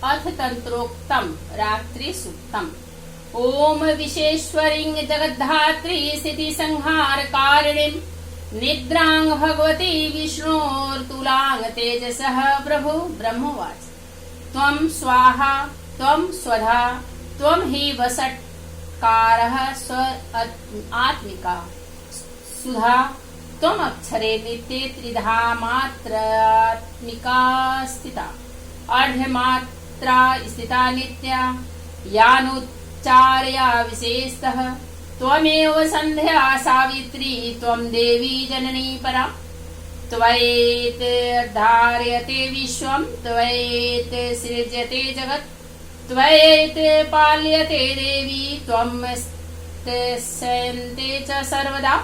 अथ तंत्रोक्तम रात्रि सूक्तम। ओम विश्वेश्वरीं जगद्धात्री स्थिति संहार कारिणीं निद्रां भगवती विष्णोर्तुलां तेजसः प्रभु ब्रह्मवाच। त्वं स्वाहा त्वं स्वधा त्वं हि वषट्कारः स्वर आत्मिका सुधा त्वं अक्षरे नित्ये त्रिधा मात्रात्मिका स्थिता अर्धमात्रा स्थिता नित्या यानुच्चार्या विशेषतः त्वमेव संध्या सावित्री त्वं देवी जननी परा। त्वयेत धार्यते विश्वं त्वयेत सृज्यते जगत् त्वयेत पाल्यते देवी त्वं स्थित्यन्ते च सर्वदा।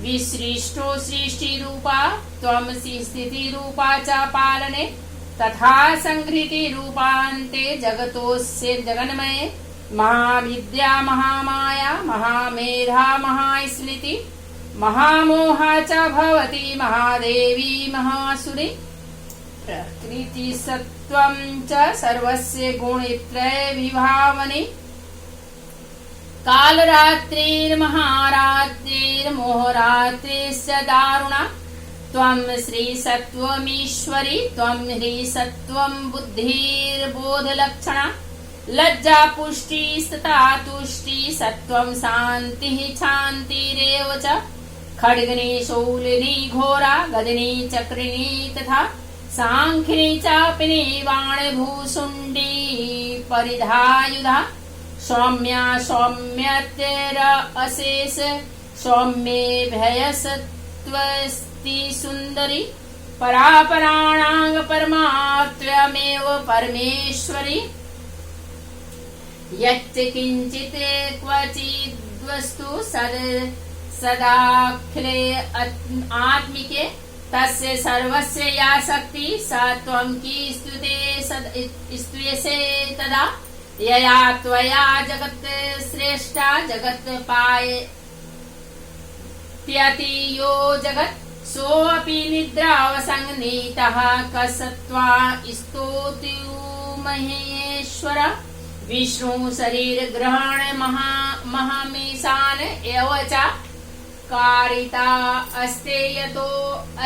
विसृष्टो सृष्टिरूपा त्वमसि स्थितिरूपा च पालने तथा संहृतिरूपान्ते जगतोऽस्य जगन्मये। महाविद्या महामाया महामेधा महास्मृति महामोहा च भवति महादेवी महासुरी। प्रकृतिसत्त्वं च सर्वस्य गुणत्रय विभावने कालरात्रिर्महारात्रिर्मोहरात्रिश्च दारुणा। त्वं श्रीसत्त्वमीश्वरी त्वं ह्रीसत्त्वं बुद्धिर्बोधलक्षणा। लज्जा पुष्टिस्तथा तुष्टि सत्त्वं शान्तिः शान्तिरेव च। खड्गिनी शूलिनी घोरा गदिनी चक्रिणी तथा सांख्यिनी चापिनी बाणभूषुण्डी परिधायुधा। सौम्या सौम्यतेरअशेष सौम्ये भयसत्त्वस्ति सुन्दरी। परापराणां परमात्म्यमेव परमेश्वरी। यच्च किञ्चित् क्वचिद्वस्तु सदाखिले आत्मिके तस्य सर्वस्य या शक्ति सा त्वं की स्तूयसे तदा। यया त्वया जगत् श्रेष्ठा जगत् पायति यो जगत् सोऽपि निद्रावसंनीतः कसत्वा स्तोतुमहेश्वर। विष्णु शरीर ग्रहण महामेशान एव च कारिता अस्ते यतो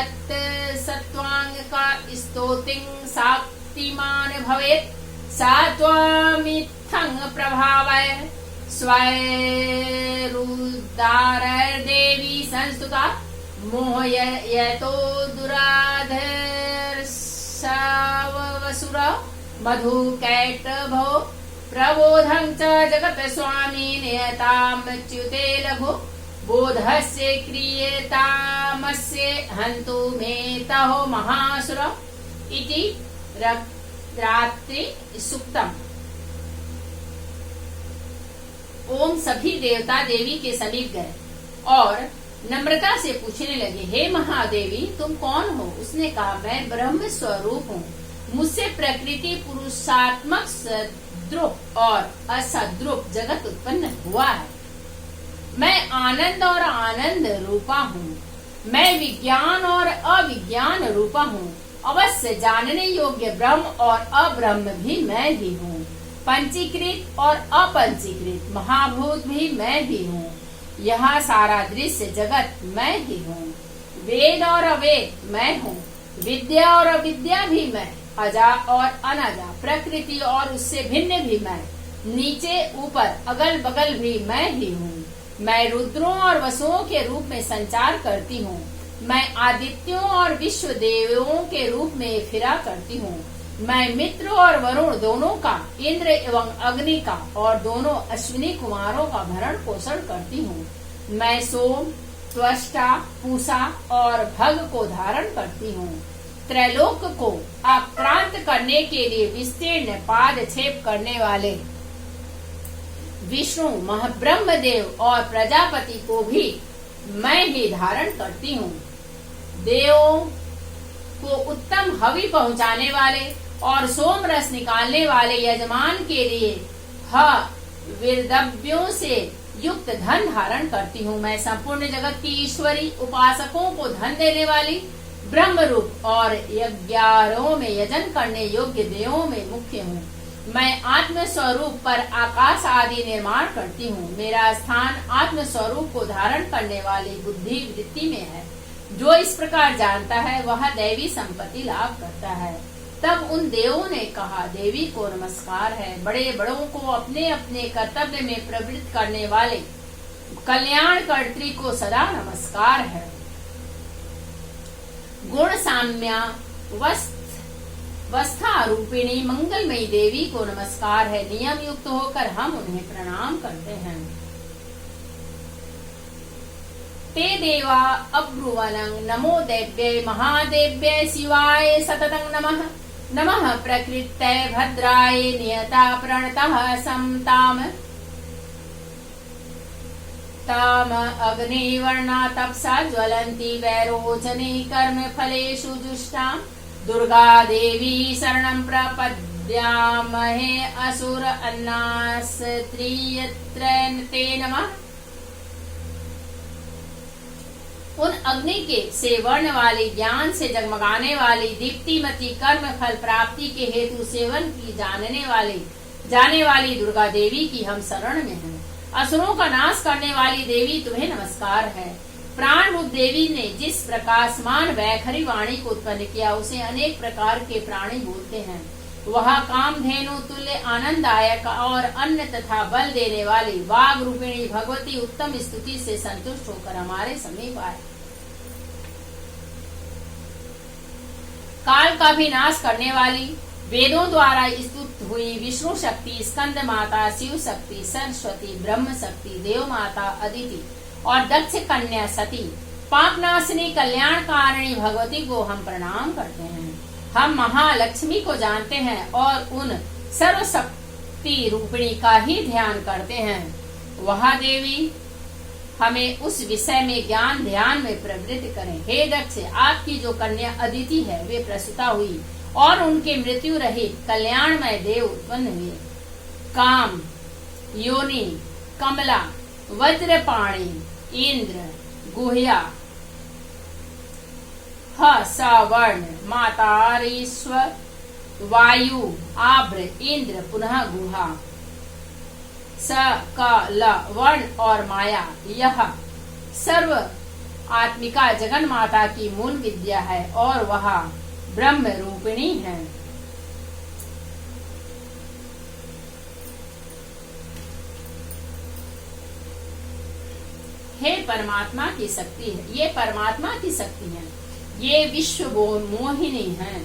अत् सत्वांग का स्तोतिं शक्तिमान भवेत् सा त्वमित्थं प्रभावय स्वैरुदारदेवी संस्तुता। मोहयतो दुराधर्षावसुर मधुकैटभो प्रबोधं च जगत् स्वामी नियतामच्युते लघु। बोधस्य क्रियतामस्य हन्तु मेतहो महासुर इति रात्रि सूक्तम। ओम सभी देवता देवी के समीप गए और नम्रता से पूछने लगे, हे महादेवी तुम कौन हो? उसने कहा, मैं ब्रह्म स्वरूप हूँ। मुझसे प्रकृति पुरुषात्मक सद्रूप और असद्रूप जगत उत्पन्न हुआ है। मैं आनंद और आनंद रूपा हूँ। मैं विज्ञान और अविज्ञान रूपा हूँ। अवश्य जानने योग्य ब्रह्म और अब्रह्म भी मैं ही हूँ। पंचीकृत और अपंचीकृत महाभूत भी मैं ही हूँ। यह सारा दृश्य जगत मैं ही हूँ। वेद और अवेद मैं हूँ। विद्या और अविद्या भी मैं। अजा और अनजा प्रकृति और उससे भिन्न भी मैं। नीचे ऊपर अगल बगल भी मैं ही हूँ। मैं रुद्रों और वसुओं के रूप में संचार करती हूँ। मैं आदित्यों और विश्व देवों के रूप में फिरा करती हूँ। मैं मित्र और वरुण दोनों का, इंद्र एवं अग्नि का और दोनों अश्विनी कुमारों का भरण पोषण करती हूँ। मैं सोम, त्वष्टा, पूषा और भग को धारण करती हूँ। त्रैलोक को आक्रांत करने के लिए विस्तीर्ण पादक्षेप करने वाले विष्णु महाब्रह्म देव और प्रजापति को भी मैं ही धारण करती हूँ। देवों को उत्तम हवि पहुँचाने वाले और सोम रस निकालने वाले यजमान के लिए विरद्रव्यों से युक्त धन धारण करती हूँ। मैं संपूर्ण जगत की ईश्वरी, उपासकों को धन देने वाली, ब्रह्म रूप और यज्ञारों में यजन करने योग्य देवों में मुख्य हूँ। मैं आत्म स्वरूप पर आकाश आदि निर्माण करती हूँ। मेरा स्थान आत्म स्वरूप को धारण करने वाली बुद्धि वृत्ति में है। जो इस प्रकार जानता है वह दैवी संपत्ति लाभ करता है। तब उन देवों ने कहा, देवी को नमस्कार है। बड़े बड़ों को अपने अपने कर्तव्य में प्रवृत्त करने वाले कल्याणकर्त्री को सदा नमस्कार है। गुण साम्या वस्था रूपिणी मंगलमयी देवी को नमस्कार है। नियम युक्त होकर हम उन्हें प्रणाम करते हैं। ते देवा अब्रुवनं नमो देव्यै महादेव्यै शिवाय सततं नमः। नमः प्रकृत्यै भद्राय नियता प्रणतः समताम ताम अग्निवर्णा तपसा ज्वलन्ति वैरोचने कर्म फलेषु जुष्टाम्। दुर्गा देवी शरणं प्रपद्यामहे असुर अन्नास्त्रियत्र ते नमः। उन अग्नि के से वर्ण वाली, ज्ञान से जगमगाने वाली, दीप्तिमती, कर्म फल प्राप्ति के हेतु सेवन की जाने वाली दुर्गा देवी की हम शरण में हैं। असुरों का नाश करने वाली देवी तुम्हें नमस्कार है। प्राण रूप देवी ने जिस प्रकाशमान वैखरी वाणी को उत्पन्न किया उसे अनेक प्रकार के प्राणी बोलते हैं। वह कामधेनु तुल्य आनंददायक और अन्न तथा बल देने वाली वाग रूपिणी भगवती उत्तम स्तुति से संतुष्ट होकर हमारे समीप आए। काल का भी नाश करने वाली, वेदों द्वारा स्तुत हुई विष्णु शक्ति, स्कंद माता, शिव शक्ति, सरस्वती, ब्रह्म शक्ति, देव माता अदिति और दक्ष कन्या सती, पापनाशिनी कल्याणकारिणी भगवती को हम प्रणाम करते हैं। हम महालक्ष्मी को जानते हैं और उन सर्वशक्ति रूपिणी का ही ध्यान करते हैं। वह देवी हमें उस विषय में ज्ञान ध्यान में प्रवृत्त करें। हे दक्ष, आपकी जो कन्या अदिति है वे प्रसूता हुई और उनके मृत्यु रहित कल्याणमय देव उत्पन्न हुए। काम, योनि, कमला, वज्रपाणी, इंद्र, गुह्या, सवर्ण, मातारीश्वर, वायु, आभ्र, इंद्र, पुनः गुहा, सकल वर्ण और माया, यह सर्व आत्मिका जगन माता की मूल विद्या है और वह ब्रह्म रूपिणी है। हे परमात्मा की शक्ति है, ये परमात्मा की शक्ति है। ये विश्व मोहिनी है।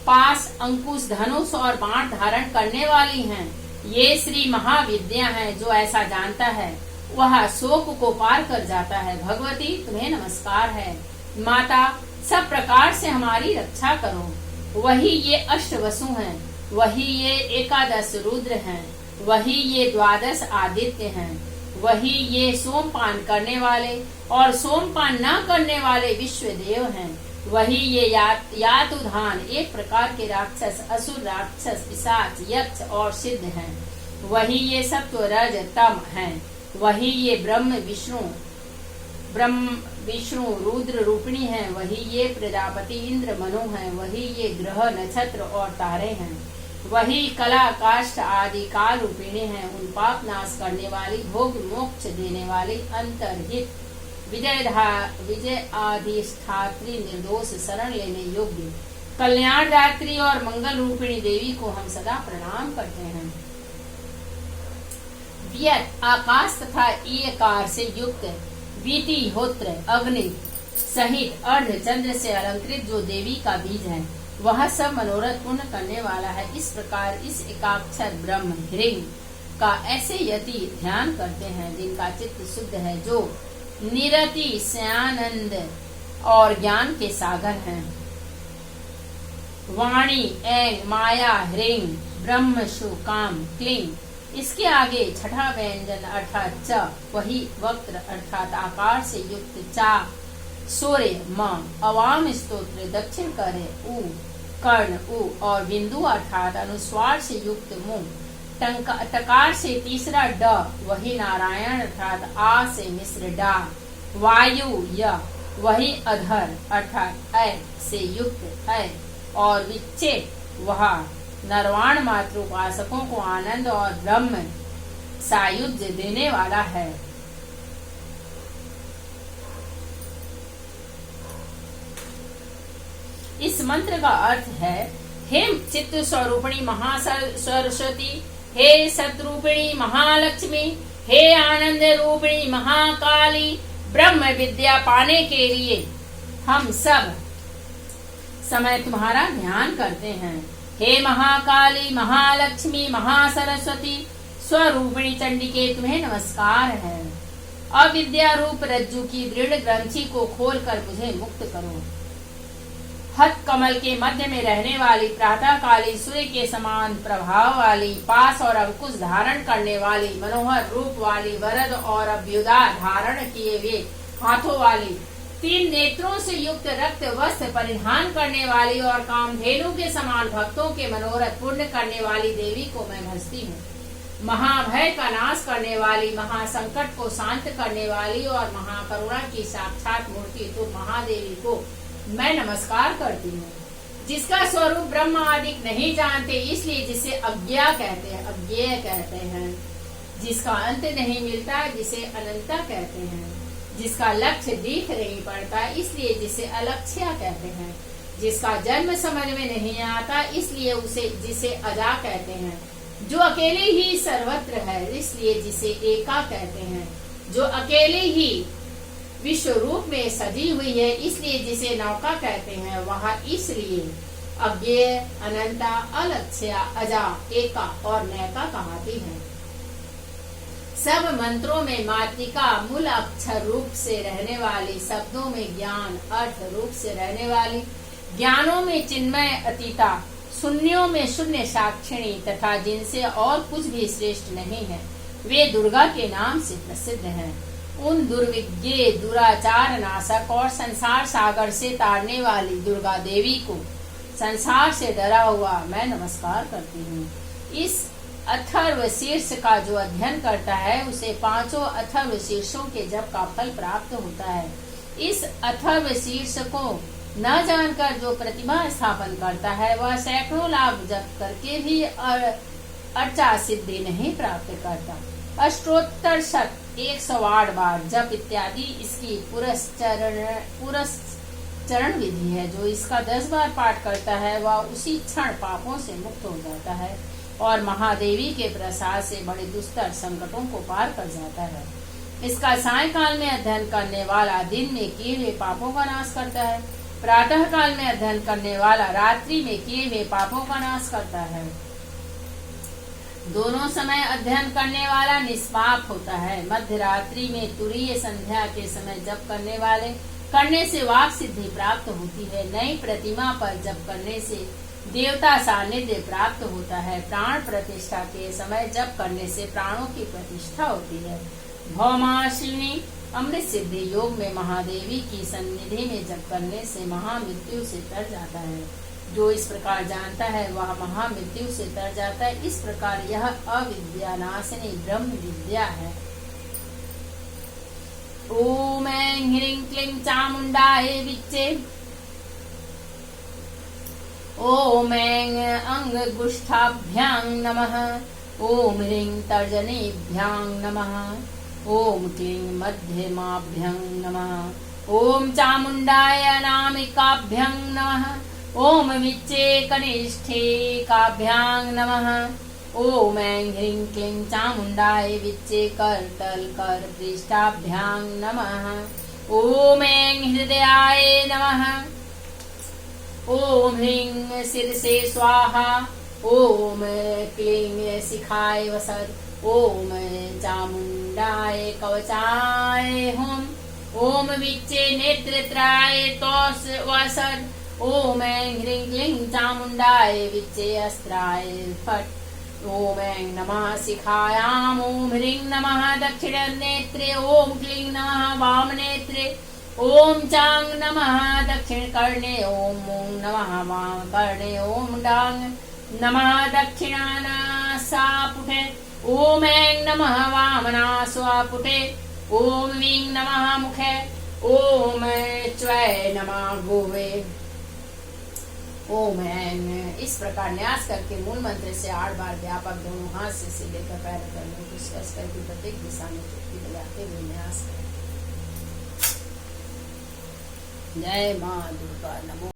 पास, अंकुश, धनुष और बाण धारण करने वाली हैं। ये श्री महाविद्या है। जो ऐसा जानता है वह शोक को पार कर जाता है। भगवती तुम्हें नमस्कार है। माता, सब प्रकार से हमारी रक्षा करो। वही ये अष्टवसु हैं, वही ये एकादश रुद्र हैं, वही ये द्वादश आदित्य हैं, वही ये सोमपान करने वाले और सोमपान न करने वाले विश्व देव हैं। वही ये यातुधान, एक प्रकार के राक्षस, असुर, राक्षस, पिशाच, यक्ष और सिद्ध हैं। वही ये सत्व, रज, तम हैं। वही ये ब्रह्म विष्णु रुद्र रूपिणी हैं। वही ये प्रजापति इंद्र मनु हैं। वही ये ग्रह, नक्षत्र और तारे हैं। वही कला, काष्ठ आदि काल रूपिणी हैं। उन पाप नाश करने वाली, भोग मोक्ष देने वाली, अंतर्हित, विजय अधिष्ठात्री, निर्दोष, शरण लेने योग्य, कल्याणदात्री और मंगल रूपिणी देवी को हम सदा प्रणाम करते हैं। व्यत, आकाश तथा ईकार से युक्त, वीति, होत्र, अग्नि सहित अर्ध चंद्र से अलंकृत जो देवी का बीज है वह सब मनोरथ पूर्ण करने वाला है। इस प्रकार इस एकाक्षर ब्रह्म ह्रीं का ऐसे यति ध्यान करते हैं जिनका चित्त शुद्ध है, जो निरति स्यानंद और ज्ञान के सागर हैं। वाणी, ऐं, माया, ह्रीं, ब्रह्म, शु, काम, क्लीं। इसके आगे छठा व्यंजन अर्थात च, वही वक्र अर्थात आकार से युक्त चा, सूर्य, म, अवाम स्तोत्र, दक्षिण करे, उ, कर्ण, उ और बिंदु अर्थात अनुस्वार से युक्त मुंह, टकार से तीसरा ड, वही नारायण अर्थात आ से मिश्र डा, वायु, य, वही अधर अर्थात अय से युक्त अय और विच्छेद वह नरवाण मात्र उपासकों को आनंद और ब्रह्म सायुज्य देने वाला है। इस मंत्र का अर्थ है, हे चित्त स्वरूपिणी महासरस्वती, हे सतरूपिणी महालक्ष्मी, हे आनंद रूपिणी महाकाली, ब्रह्म विद्या पाने के लिए हम सब समय तुम्हारा ध्यान करते हैं। हे महाकाली, महालक्ष्मी, महासरस्वती, स्वरूपिणी चंडिके तुम्हें नमस्कार है। अविद्या रूप रज्जु की दृढ़ ग्रंथि को खोलकर मुझे मुक्त करो। हथ कमल के मध्य में रहने वाली, प्रातः काली सूर्य के समान प्रभाव वाली, पास और अंकुश धारण करने वाली, मनोहर रूप वाली, वरद और अभ्युदा धारण किए हुए हाथों वाली, 3 नेत्रों से युक्त रक्त वस्त्र परिधान करने वाली और कामधेनु के समान भक्तों के मनोरथ पूर्ण करने वाली देवी को मैं भजती हूँ। महाभय का नाश करने वाली, महासंकट को शांत करने वाली और महाकरुणा की साक्षात मूर्ति तो महादेवी को मैं नमस्कार करती हूँ। जिसका स्वरूप ब्रह्म आदि नहीं जानते, इसलिए जिसे अज्ञा कहते हैं, अज्ञेय कहते हैं। जिसका अंत नहीं मिलता, जिसे अनंता कहते हैं। जिसका लक्ष्य दिख नहीं पड़ता, इसलिए जिसे अलक्ष्या कहते हैं। जिसका जन्म समझ में नहीं आता, इसलिए जिसे अजा कहते हैं। जो अकेले ही सर्वत्र है, इसलिए जिसे एका कहते हैं। जो अकेले ही विश्व रूप में सजी हुई है, इसलिए जिसे नौका कहते हैं। वह इसलिए अज्ञेय, अनंता, अलक्ष्या, अजा, एका और नैका कहती है। सब मंत्रों में मातृका मूल अक्षर रूप से रहने वाली, शब्दों में ज्ञान अर्थ रूप से रहने वाली, ज्ञानों में चिन्मय अतीता, शून्यों में शून्य साक्षिणी तथा जिनसे और कुछ भी श्रेष्ठ नहीं है, वे दुर्गा के नाम से प्रसिद्ध हैं। उन दुर्विज्ञ, दुराचार नाशक और संसार सागर से तारने वाली दुर्गा देवी को संसार से डरा हुआ मैं नमस्कार करती हूँ। इस अथर्व शीर्ष का जो अध्ययन करता है, उसे 5 अथर्व शीर्षों के जप का फल प्राप्त होता है। इस अथर्व शीर्ष को न जानकर जो प्रतिमा स्थापन करता है, वह सैकड़ों लाख जप करके भी अर्चा सिद्धि नहीं प्राप्त करता। अष्टोत्तर शत 108 बार जप इत्यादि इसकी पुरस्चरण विधि है। जो इसका 10 बार पाठ करता है, वह उसी क्षण पापों से मुक्त हो जाता है और महादेवी के प्रसाद से बड़े दुस्तर संकटों को पार कर जाता है। इसका सायकाल में अध्ययन करने वाला दिन में किए हुए पापों का नाश करता है। प्रातः काल में अध्ययन करने वाला रात्रि में किए हुए पापों का नाश करता है। दोनों समय अध्ययन करने वाला निष्पाप होता है। मध्य रात्रि में तुरीय संध्या के समय जप करने से वाक सिद्धि प्राप्त होती है। नई प्रतिमा पर जप करने से देवता सानिध्य प्राप्त होता है। प्राण प्रतिष्ठा के समय जप करने से प्राणों की प्रतिष्ठा होती है। भौमाशिनी अमृत सिद्धि योग में महादेवी की सन्निधि में जप करने से महामृत्यु से तर जाता है। जो इस प्रकार जानता है, वह महामृत्यु से तर जाता है। इस प्रकार यह अविद्या नाशिनी ब्रह्म विद्या है। ओम ऐं ह्रीं क्लीं चामुंडायै विच्चे। ओम ऐं अंगुष्ठाभ्यां नमः। ओम ह्रीं तर्जनीभ्यां नमः। ओम क्लीं मध्यमाभ्यां नमः। ओम चामुंडाय अनामिकाभ्यां नमः। ओम विच्चे कनिष्ठिकाभ्यां नमः। ओम ऐं ह्रीं क्लीं चामुंडायै विच्चे करतलकर पृष्ठाभ्यां नमः। ओम ऐं हृदयाय नमः। ओम ह्रीं शिरसे स्वाहा। ओम क्लीं शिखाय वसद। ओम चामुंडाय कवचाय हुम। ओम विच्चे नेत्रत्राय तोष वसद। ओम ऐं ह्रीं क्लीं चामुंडाय विच्चे अस्त्राय फट्। ओम ऐं नमः शिखायाम। ओम ह्रीं नमः दक्षिण नेत्रे। ओम क्लीं नमः वाम नेत्रे। ओम चांग नमः दक्षिण कर्णे। ओम नमः वाम कर्णे। ओम डांग नमः दक्षिणानासापुटे। ओम ऐं नमः वामनास्वापुटे। ओम वीं नमः मुखे। ओम च्वै नमः गोवे। ओम ऐन। इस प्रकार न्यास करके मूल मंत्र से 8 बार व्यापक दोनों हाथ से सिर लेकर पैर करने को स्पर्श करके प्रत्येक दिशा में चुटकी बजाते हुए न्यास करें। जय माँ दुर्गा। नमो।